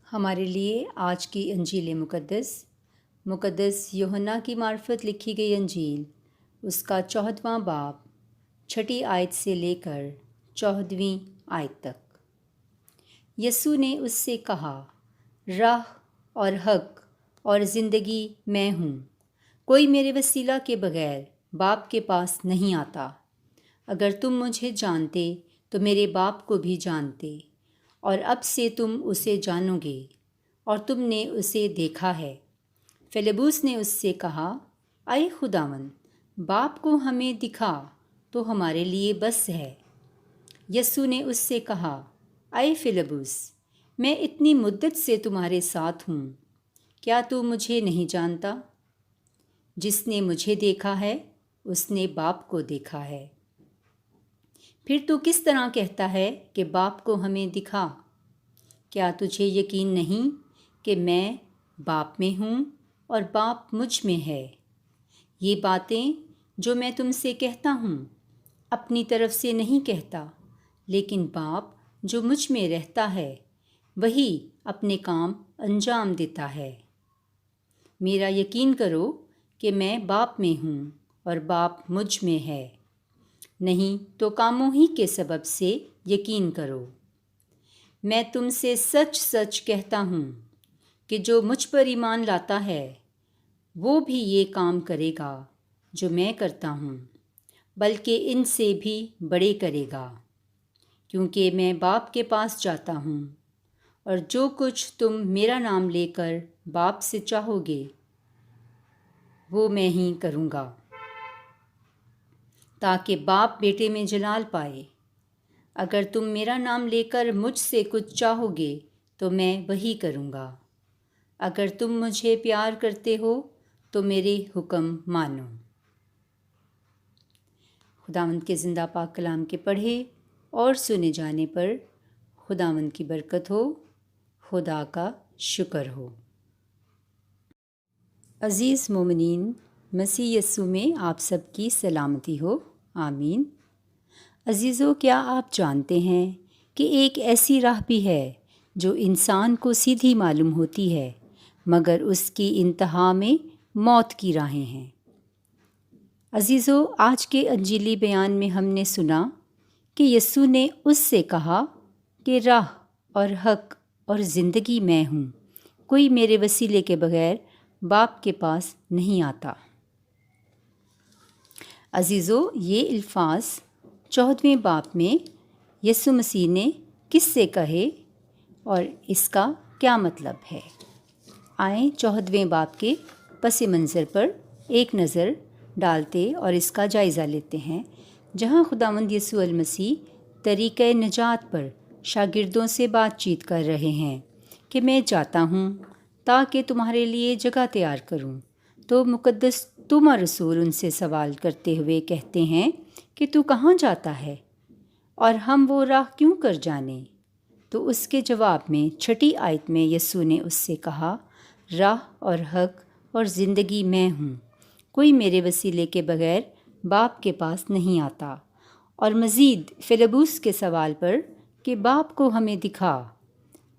ہمارے لیے آج کی انجیل مقدس یوحنا کی معرفت لکھی گئی انجیل، اس کا 14واں باب 6 آیت سے لے کر 14ویں آیت تک۔ یسوع نے اس سے کہا، راہ اور حق اور زندگی میں ہوں، کوئی میرے وسیلہ کے بغیر باپ کے پاس نہیں آتا۔ اگر تم مجھے جانتے تو میرے باپ کو بھی جانتے، اور اب سے تم اسے جانو گے اور تم نے اسے دیکھا ہے۔ فیلبوس نے اس سے کہا، اے خداوند، باپ کو ہمیں دکھا تو ہمارے لیے بس ہے۔ یسوع نے اس سے کہا، اے فیلبوس، میں اتنی مدت سے تمہارے ساتھ ہوں، کیا تو مجھے نہیں جانتا؟ جس نے مجھے دیکھا ہے اس نے باپ کو دیکھا ہے۔ پھر تو کس طرح کہتا ہے کہ باپ کو ہمیں دکھا؟ کیا تجھے یقین نہیں کہ میں باپ میں ہوں اور باپ مجھ میں ہے؟ یہ باتیں جو میں تم سے کہتا ہوں اپنی طرف سے نہیں کہتا، لیکن باپ جو مجھ میں رہتا ہے وہی اپنے کام انجام دیتا ہے۔ میرا یقین کرو کہ میں باپ میں ہوں اور باپ مجھ میں ہے، نہیں تو کاموں ہی کے سبب سے یقین کرو۔ میں تم سے سچ سچ کہتا ہوں کہ جو مجھ پر ایمان لاتا ہے وہ بھی یہ کام کرے گا جو میں کرتا ہوں، بلکہ ان سے بھی بڑے کرے گا، کیونکہ میں باپ کے پاس جاتا ہوں، اور جو کچھ تم میرا نام لے کر باپ سے چاہو گے وہ میں ہی کروں گا، تاکہ باپ بیٹے میں جلال پائے۔ اگر تم میرا نام لے کر مجھ سے کچھ چاہو گے تو میں وہی کروں گا۔ اگر تم مجھے پیار کرتے ہو تو میرے حکم مانو۔ خداوند کے زندہ پاک کلام کے پڑھے اور سنے جانے پر خداوند کی برکت ہو، خدا کا شکر ہو۔ عزیز مومنین، مسیح یسوع میں آپ سب کی سلامتی ہو، آمین۔ عزیزو، کیا آپ جانتے ہیں کہ ایک ایسی راہ بھی ہے جو انسان کو سیدھی معلوم ہوتی ہے، مگر اس کی انتہا میں موت کی راہیں ہیں؟ عزیزو، آج کے انجیلی بیان میں ہم نے سنا کہ یسوع نے اس سے کہا کہ راہ اور حق اور زندگی میں ہوں، کوئی میرے وسیلے کے بغیر باپ کے پاس نہیں آتا۔ عزیزو، یہ الفاظ 14ویں باب میں یسوع مسیح نے کس سے کہے اور اس کا کیا مطلب ہے؟ آئیں 14ویں باب کے پس منظر پر ایک نظر ڈالتے اور اس کا جائزہ لیتے ہیں، جہاں خداوند یسوع المسیح طریقۂ نجات پر شاگردوں سے بات چیت کر رہے ہیں کہ میں جاتا ہوں تاکہ تمہارے لیے جگہ تیار کروں۔ تو مقدس توما رسول ان سے سوال کرتے ہوئے کہتے ہیں کہ تو کہاں جاتا ہے اور ہم وہ راہ کیوں کر جانیں؟ تو اس کے جواب میں 6 آیت میں یسوع نے اس سے کہا، راہ اور حق اور زندگی میں ہوں، کوئی میرے وسیلے کے بغیر باپ کے پاس نہیں آتا۔ اور مزید فیلبوس کے سوال پر کہ باپ کو ہمیں دکھا،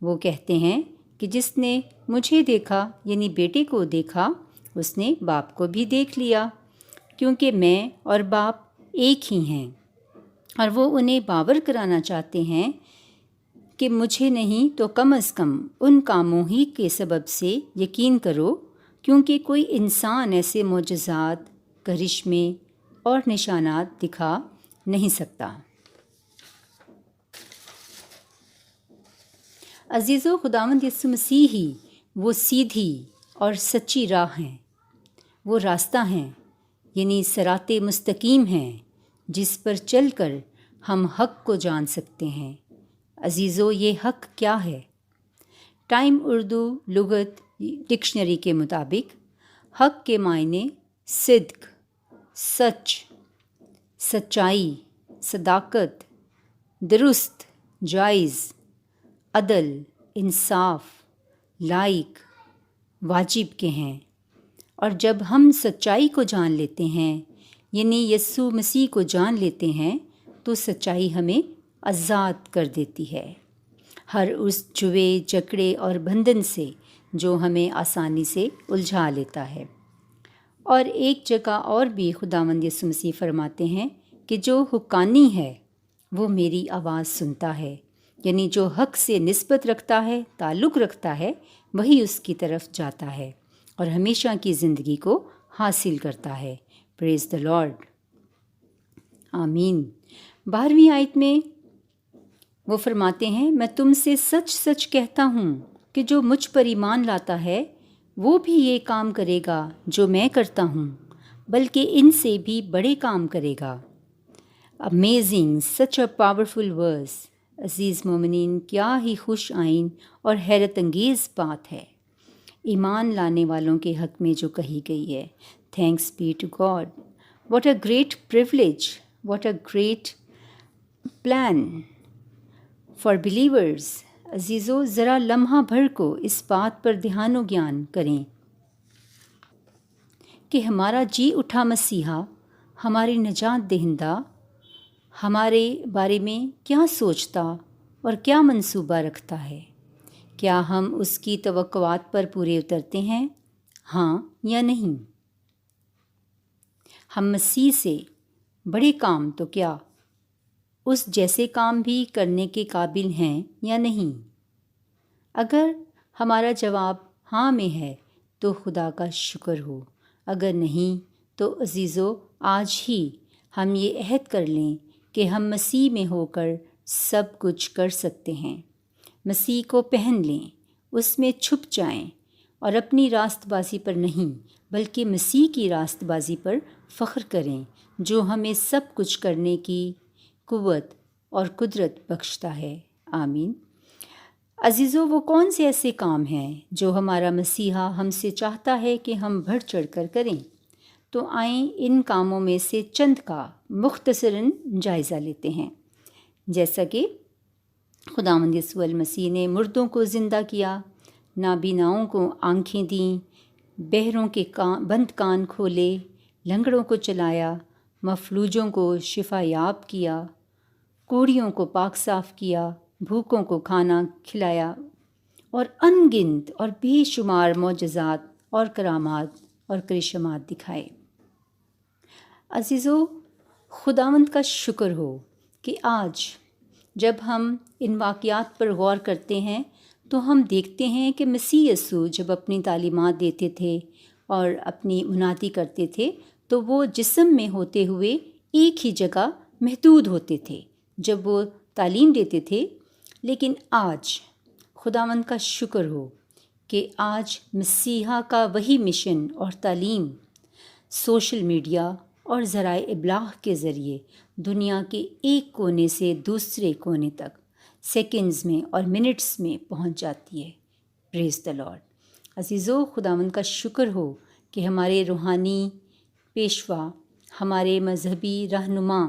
وہ کہتے ہیں کہ جس نے مجھے دیکھا یعنی بیٹے کو دیکھا اس نے باپ کو بھی دیکھ لیا، کیونکہ میں اور باپ ایک ہی ہیں۔ اور وہ انہیں باور کرانا چاہتے ہیں کہ مجھے نہیں تو کم از کم ان کاموں ہی کے سبب سے یقین کرو، کیونکہ کوئی انسان ایسے معجزات، کرشمے اور نشانات دکھا نہیں سکتا۔ عزیزو، خداوند یسوع مسیح ہی وہ سیدھی اور سچی راہ ہیں، وہ راستہ ہیں، یعنی صراط مستقیم ہیں، جس پر چل کر ہم حق کو جان سکتے ہیں۔ عزیزو، یہ حق کیا ہے؟ ٹائم اردو لغت ڈکشنری کے مطابق حق کے معنی صدق، سچ، سچائی، صداقت، درست، جائز، عدل، انصاف، لائق، واجب کے ہیں۔ اور جب ہم سچائی کو جان لیتے ہیں یعنی یسوع مسیح کو جان لیتے ہیں تو سچائی ہمیں آزاد کر دیتی ہے۔ ہر اس جوے جکڑے اور بندھن سے جو ہمیں آسانی سے الجھا لیتا ہے۔ اور ایک جگہ اور بھی خداوند یسوع مسیح فرماتے ہیں کہ جو حقانی ہے وہ میری آواز سنتا ہے، یعنی جو حق سے نسبت رکھتا ہے، تعلق رکھتا ہے، وہی اس کی طرف جاتا ہے اور ہمیشہ کی زندگی کو حاصل کرتا ہے۔ پریز دی لارڈ۔ آمین۔ 12ویں آیت میں وہ فرماتے ہیں، میں تم سے سچ سچ کہتا ہوں کہ جو مجھ پر ایمان لاتا ہے وہ بھی یہ کام کرے گا جو میں کرتا ہوں، بلکہ ان سے بھی بڑے کام کرے گا۔ امیزنگ، سچ اے پاورفل ورس۔ عزیز مومنین، کیا ہی خوش آئین اور حیرت انگیز بات ہے ایمان لانے والوں کے حق میں جو کہی گئی ہے۔ Thanks be to God. What a great privilege, what a great plan for believers. عزیزو، ذرا لمحہ بھر کو اس بات پر دھیان و گیان کریں کہ ہمارا جی اٹھا مسیحا، ہماری نجات دہندہ، ہمارے بارے میں کیا سوچتا اور کیا منصوبہ رکھتا ہے۔ کیا ہم اس کی توقعات پر پورے اترتے ہیں؟ ہاں یا نہیں؟ ہم مسیح سے بڑے کام تو کیا اس جیسے کام بھی کرنے کے قابل ہیں یا نہیں؟ اگر ہمارا جواب ہاں میں ہے تو خدا کا شکر ہو، اگر نہیں تو عزیزو آج ہی ہم یہ عہد کر لیں کہ ہم مسیح میں ہو کر سب کچھ کر سکتے ہیں۔ مسیح کو پہن لیں، اس میں چھپ جائیں اور اپنی راست بازی پر نہیں بلکہ مسیح کی راست بازی پر فخر کریں جو ہمیں سب کچھ کرنے کی قوت اور قدرت بخشتا ہے۔ آمین۔ عزیزو، وہ کون سے ایسے کام ہیں جو ہمارا مسیحا ہم سے چاہتا ہے کہ ہم بڑھ چڑھ کر کریں؟ تو آئیں ان کاموں میں سے چند کا مختصراً جائزہ لیتے ہیں۔ جیسا کہ خداوند یسوع المسیح نے مردوں کو زندہ کیا، نابیناؤں کو آنکھیں دیں، بہروں کے بند کان کھولے، لنگڑوں کو چلایا، مفلوجوں کو شفا یاب کیا، کوڑیوں کو پاک صاف کیا، بھوکوں کو کھانا کھلایا، اور ان گنت اور بے شمار معجزات اور کرامات اور کرشمات دکھائے۔ عزیزو، خداوند کا شکر ہو کہ آج جب ہم ان واقعات پر غور کرتے ہیں تو ہم دیکھتے ہیں کہ مسیح یسوع جب اپنی تعلیمات دیتے تھے اور اپنی منادی کرتے تھے تو وہ جسم میں ہوتے ہوئے ایک ہی جگہ محدود ہوتے تھے جب وہ تعلیم دیتے تھے، لیکن آج خداوند کا شکر ہو کہ آج مسیحا کا وہی مشن اور تعلیم سوشل میڈیا اور ذرائع ابلاغ کے ذریعے دنیا کے ایک کونے سے دوسرے کونے تک سیکنڈز میں اور منٹس میں پہنچ جاتی ہے۔ پریز دی لارڈ۔ عزیزو، خداوند کا شکر ہو کہ ہمارے روحانی پیشوا، ہمارے مذہبی رہنما،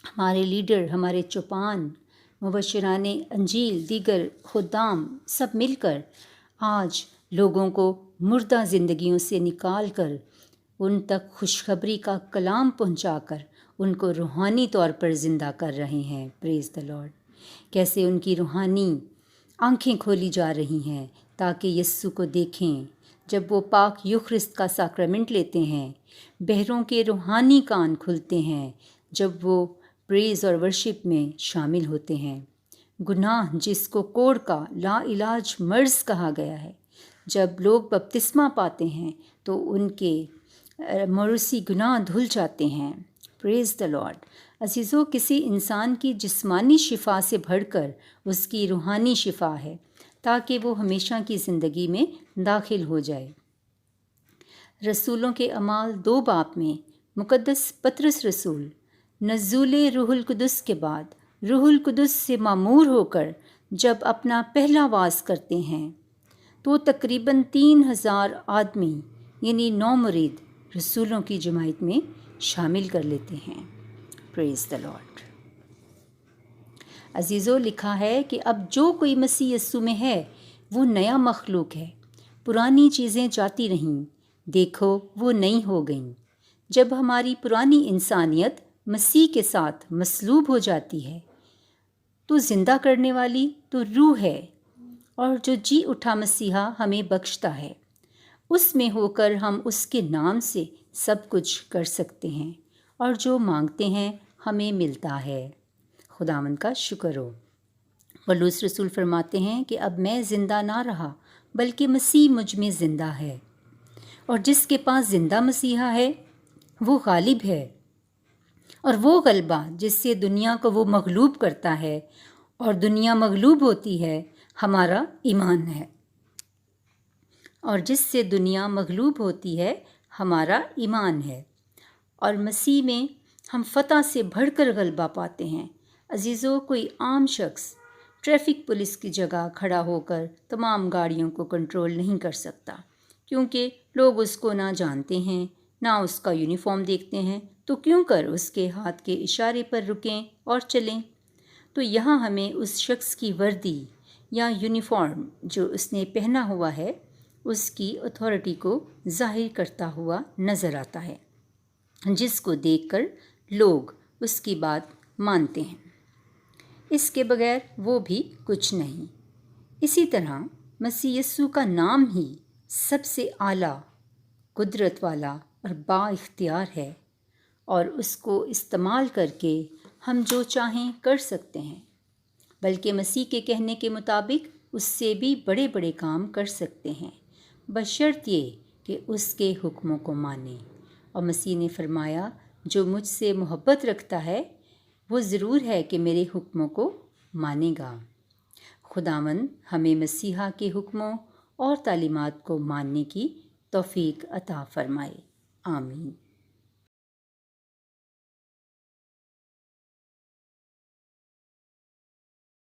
ہمارے لیڈر، ہمارے چوپان، مبشران انجیل، دیگر خدام سب مل کر آج لوگوں کو مردہ زندگیوں سے نکال کر ان تک خوشخبری کا کلام پہنچا کر ان کو روحانی طور پر زندہ کر رہے ہیں۔ پریز دی لارڈ۔ کیسے ان کی روحانی آنکھیں کھولی جا رہی ہیں تاکہ یسوع کو دیکھیں جب وہ پاک یوخرست کا ساکرمنٹ لیتے ہیں، بہروں کے روحانی کان کھلتے ہیں جب وہ پریز اور ورشپ میں شامل ہوتے ہیں، گناہ جس کو کوڑ کا لا علاج مرض کہا گیا ہے، جب لوگ بپتسمہ پاتے ہیں تو ان کے موروثی گناہ دھل جاتے ہیں۔ پریز دی لارڈ۔ عزیزو، کسی انسان کی جسمانی شفا سے بڑھ کر اس کی روحانی شفا ہے تاکہ وہ ہمیشہ کی زندگی میں داخل ہو جائے۔ رسولوں کے اعمال 2 باب میں مقدس پطرس رسول نزول روح القدس کے بعد روح القدس سے معمور ہو کر جب اپنا پہلا واعظ کرتے ہیں تو تقریباً 3000 آدمی یعنی 9 مرید رسولوں کی جماعت میں شامل کر لیتے ہیں۔ پریز دی لارڈ۔ عزیزو، لکھا ہے کہ اب جو کوئی مسیح یسوع میں ہے وہ نیا مخلوق ہے، پرانی چیزیں جاتی رہیں، دیکھو وہ نئی ہو گئیں۔ جب ہماری پرانی انسانیت مسیح کے ساتھ مصلوب ہو جاتی ہے تو زندہ کرنے والی تو روح ہے، اور جو جی اٹھا مسیحا ہمیں بخشتا ہے، اس میں ہو کر ہم اس کے نام سے سب کچھ کر سکتے ہیں، اور جو مانگتے ہیں ہمیں ملتا ہے۔ خداوند کا شکر ہو۔ پولس رسول فرماتے ہیں کہ اب میں زندہ نہ رہا بلکہ مسیح مجھ میں زندہ ہے، اور جس کے پاس زندہ مسیحا ہے وہ غالب ہے، اور وہ غلبہ جس سے دنیا کو وہ مغلوب کرتا ہے اور دنیا مغلوب ہوتی ہے ہمارا ایمان ہے، اور جس سے دنیا مغلوب ہوتی ہے ہمارا ایمان ہے، اور مسیح میں ہم فتح سے بڑھ کر غلبہ پاتے ہیں۔ عزیزو، کوئی عام شخص ٹریفک پولیس کی جگہ کھڑا ہو کر تمام گاڑیوں کو کنٹرول نہیں کر سکتا، کیونکہ لوگ اس کو نہ جانتے ہیں، نہ اس کا یونیفارم دیکھتے ہیں، تو کیوں کر اس کے ہاتھ کے اشارے پر رکیں اور چلیں۔ تو یہاں ہمیں اس شخص کی وردی یا یونیفارم جو اس نے پہنا ہوا ہے اس کی اتھارٹی کو ظاہر کرتا ہوا نظر آتا ہے، جس کو دیکھ کر لوگ اس کی بات مانتے ہیں، اس کے بغیر وہ بھی کچھ نہیں۔ اسی طرح مسیح یسوع کا نام ہی سب سے اعلیٰ، قدرت والا اور با اختیار ہے، اور اس کو استعمال کر کے ہم جو چاہیں کر سکتے ہیں، بلکہ مسیح کے کہنے کے مطابق اس سے بھی بڑے بڑے کام کر سکتے ہیں، بشرط یہ کہ اس کے حکموں کو مانیں۔ اور مسیح نے فرمایا، جو مجھ سے محبت رکھتا ہے وہ ضرور ہے کہ میرے حکموں کو مانے گا۔ خداوند ہمیں مسیحا کے حکموں اور تعلیمات کو ماننے کی توفیق عطا فرمائے۔ آمین۔